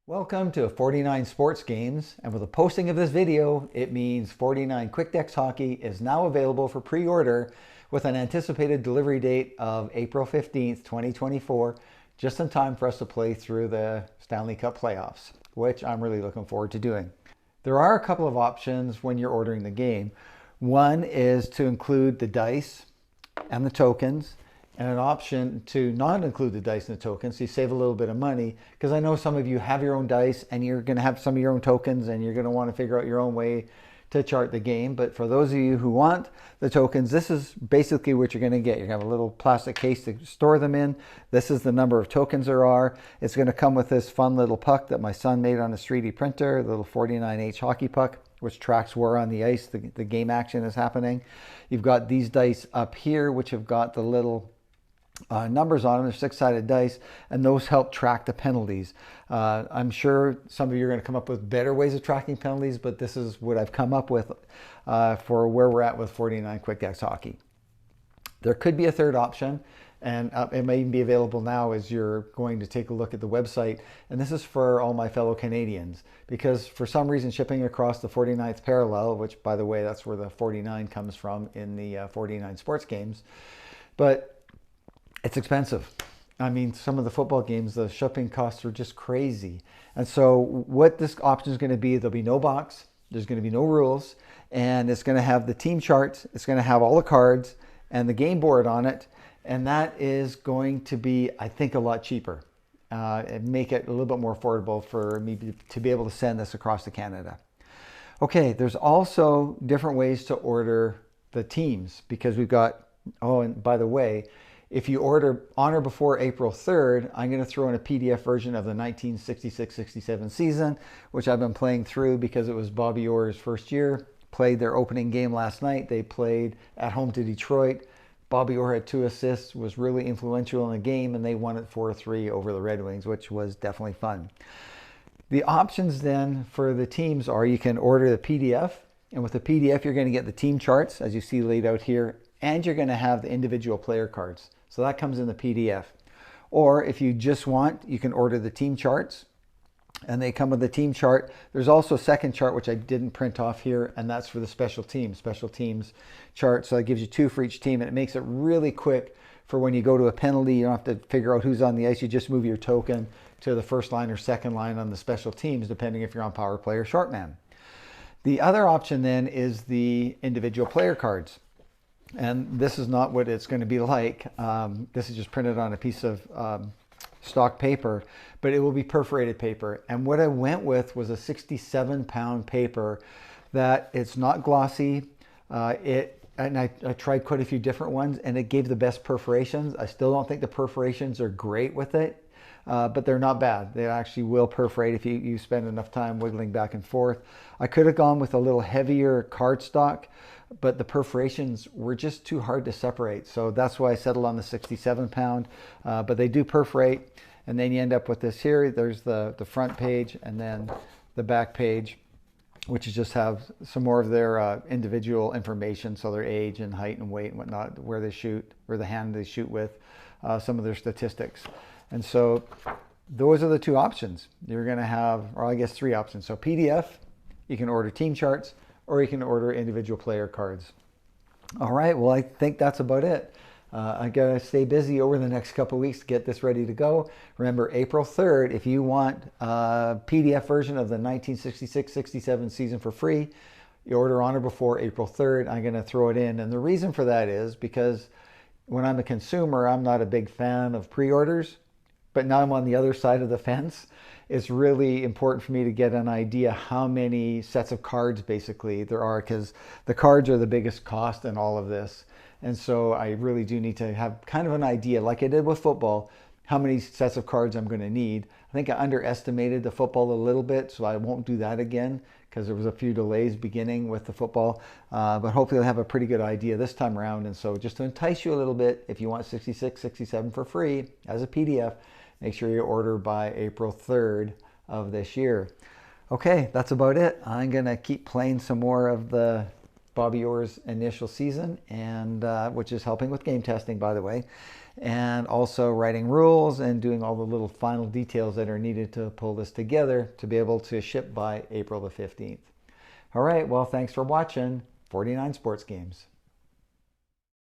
Welcome to 49 Sports Games, and with the posting of this video, it means 49 Quick Decks Hockey is now available for pre-order with an anticipated delivery date of April 15th, 2024, just in time for us to play through the Stanley Cup playoffs, which I'm really looking forward to doing. There are a couple of options when you're ordering the game. One is to include the dice and the tokens, and an option to not include the dice and the tokens, so you save a little bit of money, because I know some of you have your own dice and you're going to have some of your own tokens and you're going to want to figure out your own way to chart the game. But for those of you who want the tokens, this is basically what you're going to get. You're going to have a little plastic case to store them in. This is the number of tokens there are. It's going to come with this fun little puck that my son made on a 3D printer, the little 49H hockey puck, which tracks where on the ice the game action is happening. You've got these dice up here, which have got the little numbers on them. They're six-sided dice, and those help track the penalties. I'm sure some of you are going to come up with better ways of tracking penalties, but this is what I've come up with for where we're at with 49 Quick Decks Hockey. There could be a third option, and it may even be available now as you're going to take a look at the website. And this is for all my fellow Canadians, because for some reason shipping across the 49th parallel, which by the way, that's where the 49 comes from in the 49 sports games, but it's expensive. I mean, some of the football games, the shipping costs are just crazy. And so what this option is going to be, there'll be no box, there's going to be no rules, and it's going to have the team charts, it's going to have all the cards and the game board on it, and that is going to be, I think, a lot cheaper and make it a little bit more affordable for me to be able to send this across to Canada. Okay, there's also different ways to order the teams, because we've got, oh, and by the way, if you order on or before April 3rd, I'm going to throw in a PDF version of the 1966-67 season, which I've been playing through because it was Bobby Orr's first year. Played their opening game last night. They played at home to Detroit. Bobby Orr had 2 assists, was really influential in the game, and they won it 4-3 over the Red Wings, which was definitely fun. The options then for the teams are you can order the PDF, and with the PDF you're going to get the team charts, as you see laid out here, and you're going to have the individual player cards. So that comes in the PDF. Or if you just want, you can order the team charts, and they come with the team chart. There's also a second chart, which I didn't print off here, and that's for the special teams chart. So it gives you 2 for each team, and it makes it really quick for when you go to a penalty. You don't have to figure out who's on the ice. You just move your token to the first line or second line on the special teams, depending if you're on power play or short man. The other option then is the individual player cards. And this is not what it's going to be like. This is just printed on a piece of stock paper, but it will be perforated paper. And what I went with was a 67-pound paper that it's not glossy. And I tried quite a few different ones, and it gave the best perforations. I still don't think the perforations are great with it, but they're not bad. They actually will perforate if you spend enough time wiggling back and forth. I could have gone with a little heavier cardstock, but the perforations were just too hard to separate. So that's why I settled on the 67-pound, but they do perforate. And then you end up with this here. There's the front page, and then the back page, which just have some more of their individual information. So their age and height and weight and whatnot, where they shoot, or the hand they shoot with, some of their statistics. And so those are the 2 options. You're gonna have, or I guess 3 options. So PDF, you can order team charts, or you can order individual player cards. All right, well, I think that's about it. I gotta stay busy over the next couple of weeks to get this ready to go. Remember, April 3rd, if you want a PDF version of the 1966-67 season for free, you order on or before April 3rd, I'm gonna throw it in. And the reason for that is because when I'm a consumer, I'm not a big fan of pre-orders, but now I'm on the other side of the fence. It's really important for me to get an idea how many sets of cards basically there are, because the cards are the biggest cost in all of this. And so I really do need to have kind of an idea, like I did with football, how many sets of cards I'm going to need. I think I underestimated the football a little bit, so I won't do that again because there was a few delays beginning with the football. But hopefully I'll have a pretty good idea this time around. And so just to entice you a little bit, if you want 66, 67 for free as a PDF, make sure you order by April 3rd of this year. Okay, that's about it. I'm gonna keep playing some more of the Bobby Orr's initial season, and which is helping with game testing, by the way, and also writing rules and doing all the little final details that are needed to pull this together to be able to ship by April the 15th. All right, well, thanks for watching 49 Sports Games.